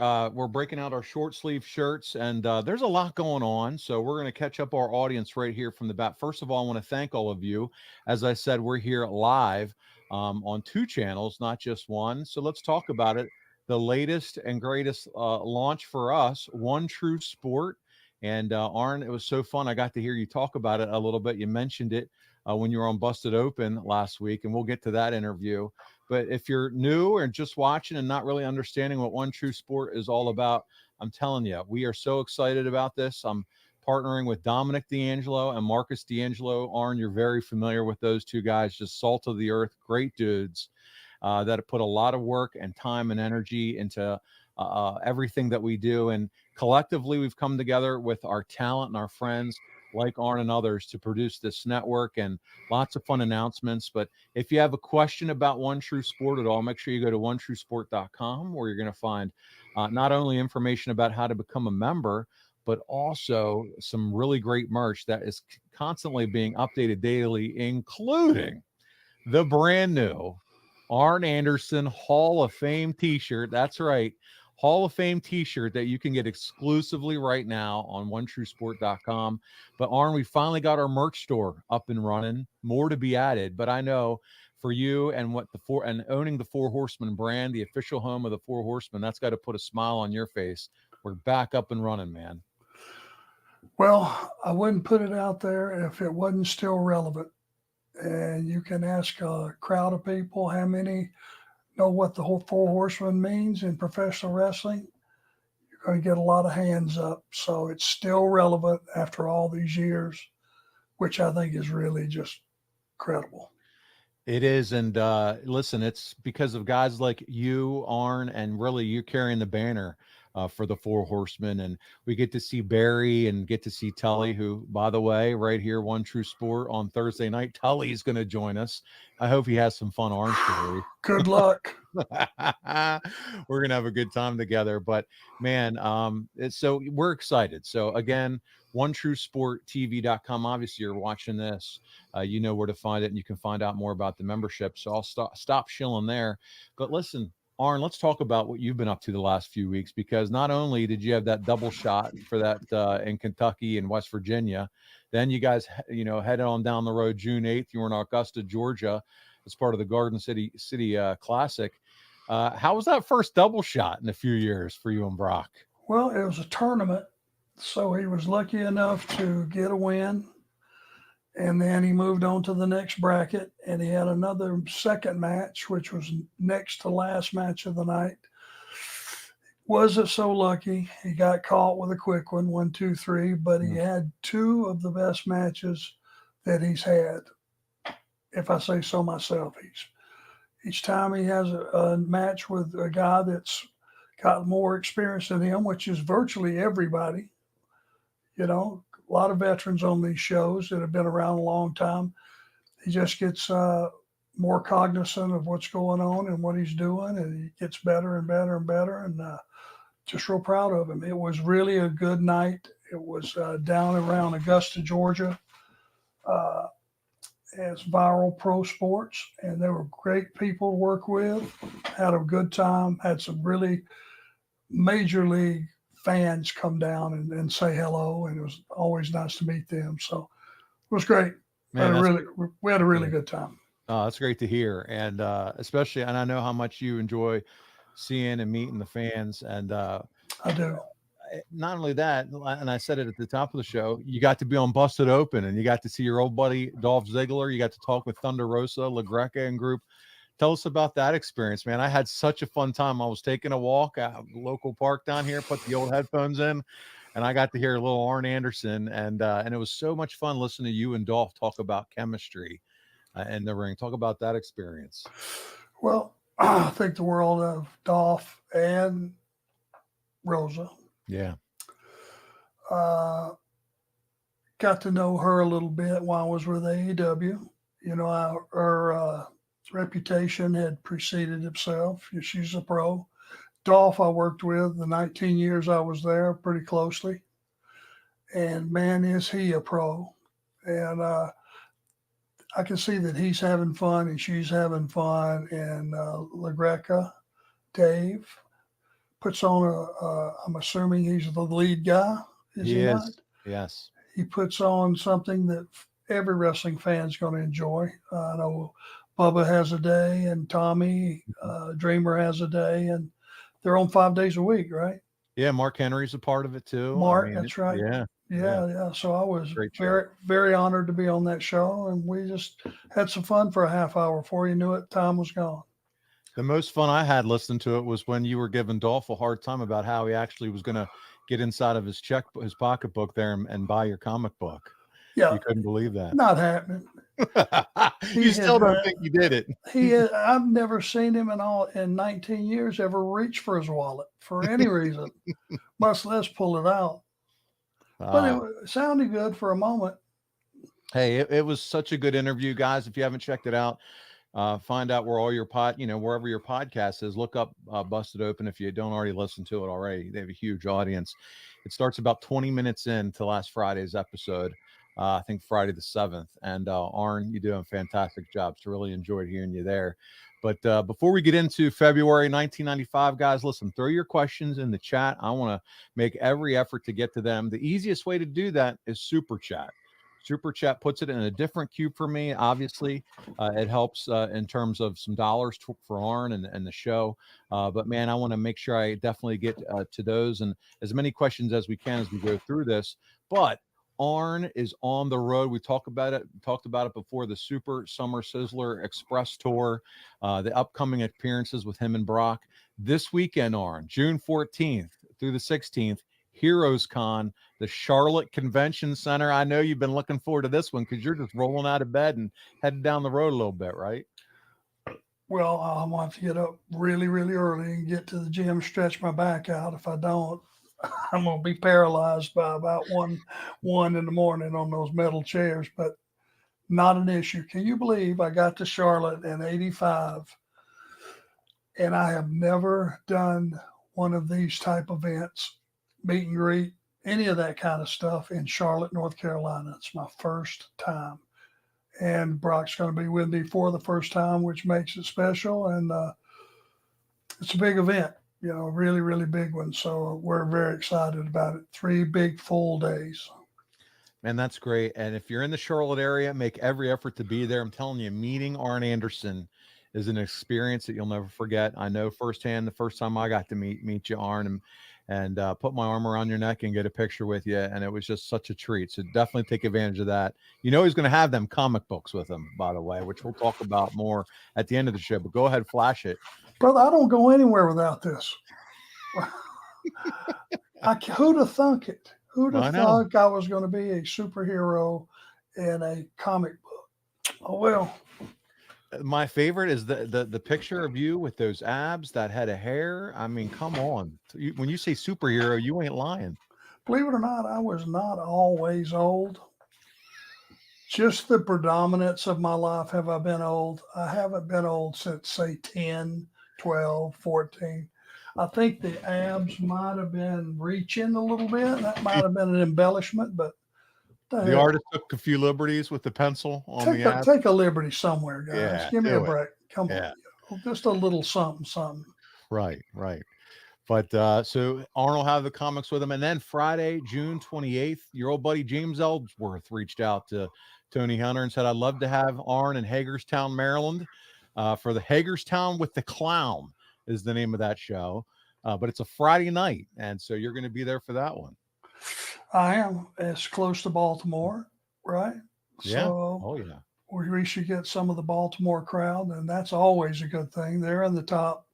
we're breaking out our short sleeve shirts, and there's a lot going on. So we're going to catch up our audience right here from the bat. First of all, I want to thank all of you. As I said, we're here live on two channels, not just one. So let's talk about it. The latest and greatest launch for us, One True Sport. And Arn, it was so fun. I got to hear you talk about it a little bit. You mentioned it when you were on Busted Open last week, and we'll get to that interview. But if you're new or just watching and not really understanding what One True Sport is all about, I'm telling you, we are so excited about this. I'm partnering with Dominic D'Angelo and Marcus D'Angelo. Arn, you're very familiar with those two guys, just salt of the earth, great dudes that have put a lot of work and time and energy into everything that we do. And collectively, we've come together with our talent and our friends like Arn and others to produce this network and lots of fun announcements. But if you have a question about One True Sport at all, make sure you go to onetruesport.com, where you're going to find not only information about how to become a member, but also some really great merch that is constantly being updated daily, including the brand new Arn Anderson Hall of Fame t-shirt. That's right. Hall of Fame t-shirt that you can get exclusively right now on onetruesport.com. But Arn, we finally got our merch store up and running. More to be added, but I know for you and owning the Four Horsemen brand, the official home of the Four Horsemen, that's got to put a smile on your face. We're back up and running, man. Well, I wouldn't put it out there if it wasn't still relevant. And you can ask a crowd of people how many know what the whole Four Horsemen means in professional wrestling. You're going to get a lot of hands up. So it's still relevant after all these years, which I think is really just incredible. It is. And listen, it's because of guys like you, Arn, and really you carrying the banner for the Four Horsemen. And we get to see Barry and get to see Tully, who, by the way, right here, One True Sport on Thursday night, Tully's going to join us. I hope he has some fun Arn story. Good luck. We're gonna have a good time together. But man, so we're excited. So again, onetruesporttv.com. Obviously, you're watching this. You know where to find it, and you can find out more about the membership. So I'll stop shilling there. But listen, Arn, let's talk about what you've been up to the last few weeks, because not only did you have that double shot for that in Kentucky and West Virginia, then you guys, headed on down the road June 8th. You were in Augusta, Georgia, as part of the Garden City Classic. How was that first double shot in a few years for you and Brock? Well, it was a tournament, so he was lucky enough to get a win. And then he moved on to the next bracket, and he had another second match, which was next to last match of the night. Wasn't so lucky. He got caught with a quick one, 1, 2, 3, but he had two of the best matches that he's had. If I say so myself, each time he has a match with a guy that's got more experience than him, which is virtually everybody. A lot of veterans on these shows that have been around a long time. He just gets more cognizant of what's going on and what he's doing, and he gets better and better and better, and just real proud of him. It was really a good night. It was down around Augusta, Georgia. As Viral Pro Sports, and they were great people to work with. Had a good time. Had some really major league fans come down and say hello, and it was always nice to meet them. So it was great. Man, we had a really good time. Oh, that's great to hear, and especially, and I know how much you enjoy seeing and meeting the fans, and I do. Not only that, and I said it at the top of the show, you got to be on Busted Open, and you got to see your old buddy Dolph Ziggler. You got to talk with Thunder Rosa, LaGreca, and group. Tell us about that experience, man. I had such a fun time. I was taking a walk at the local park down here, put the old headphones in, and I got to hear a little Arn Anderson, and it was so much fun listening to you and Dolph talk about chemistry in the ring. Talk about that experience. Well, I think the world of Dolph and Rosa. Yeah. Got to know her a little bit while I was with AEW. Her reputation had preceded itself. She's a pro. Dolph I worked with the 19 years I was there pretty closely. And man, is he a pro. And I can see that he's having fun and she's having fun. And LaGreca, Dave, puts on I'm assuming he's the lead guy, is he not? Yes. He puts on something that every wrestling fan is going to enjoy. I know Bubba has a day, and Tommy Dreamer has a day, and they're on 5 days a week, right? Yeah, Mark Henry's a part of it too. Mark, that's right. Yeah. Yeah. So I was Great show. very, very honored to be on that show, and we just had some fun for a half hour. Before you knew it, time was gone. The most fun I had listening to it was when you were giving Dolph a hard time about how he actually was going to get inside of his pocketbook there and buy your comic book. Yeah. You couldn't believe that. Not happening. You still don't think you did it. I've never seen him in 19 years ever reach for his wallet for any reason, much less pull it out. But it sounded good for a moment. Hey, it was such a good interview, guys. If you haven't checked it out, find out where all your wherever your podcast is, look up Busted Open if you don't already listen to it already. They have a huge audience. It starts about 20 minutes into last Friday's episode. I think Friday the 7th. And Arn, you do a fantastic job. So really enjoyed hearing you there. But before we get into February 1995, guys, listen, throw your questions in the chat. I want to make every effort to get to them. The easiest way to do that is Super Chat. Super Chat puts it in a different cube for me. Obviously, it helps in terms of some dollars for Arn and the show. But, man, I want to make sure I definitely get to those and as many questions as we can as we go through this. But Arn is on the road. We talked about it before, the Super Summer Sizzler Express Tour, the upcoming appearances with him and Brock. This weekend, Arn, June 14th through the 16th, Heroes Con, the Charlotte Convention Center. I know you've been looking forward to this one because you're just rolling out of bed and heading down the road a little bit, right? Well, I'm going to have to get up really, really early and get to the gym, stretch my back out. If I don't, I'm going to be paralyzed by about one in the morning on those metal chairs, but not an issue. Can you believe I got to Charlotte in 85 and I have never done one of these type events, meet and greet, any of that kind of stuff in Charlotte, North Carolina. It's my first time. And Brock's going to be with me for the first time, which makes it special. And it's a big event. Really, really big one. So we're very excited about it. 3 big full days. Man, that's great. And if you're in the Charlotte area, make every effort to be there. I'm telling you, meeting Arn Anderson is an experience that you'll never forget. I know firsthand the first time I got to meet you, Arn, and put my arm around your neck and get a picture with you. And it was just such a treat. So definitely take advantage of that. He's going to have them comic books with him, by the way, which we'll talk about more at the end of the show. But go ahead, flash it. Brother, I don't go anywhere without this. Who'd have thunk it? Who'd have thunk I was going to be a superhero in a comic book? Oh, well. My favorite is the picture of you with those abs, that head of hair. I mean, come on. When you say superhero, you ain't lying. Believe it or not, I was not always old. Just the predominance of my life have I been old. I haven't been old since, say, 10, 12, 14. I think the abs might have been reaching a little bit. That might have been an embellishment, but the artist took a few liberties with the pencil on the abs. Take a liberty somewhere, guys. Yeah, give me a break. Come on. Just a little something. Right. But so Arn will have the comics with him. And then Friday, June 28th, your old buddy James Ellsworth reached out to Tony Hunter and said, I'd love to have Arn in Hagerstown, Maryland, for the Hagerstown with the Clown is the name of that show. But it's a Friday night. And so you're going to be there for that one. I am. It's close to Baltimore, right? Yeah. So we should get some of the Baltimore crowd, and that's always a good thing. They're in the top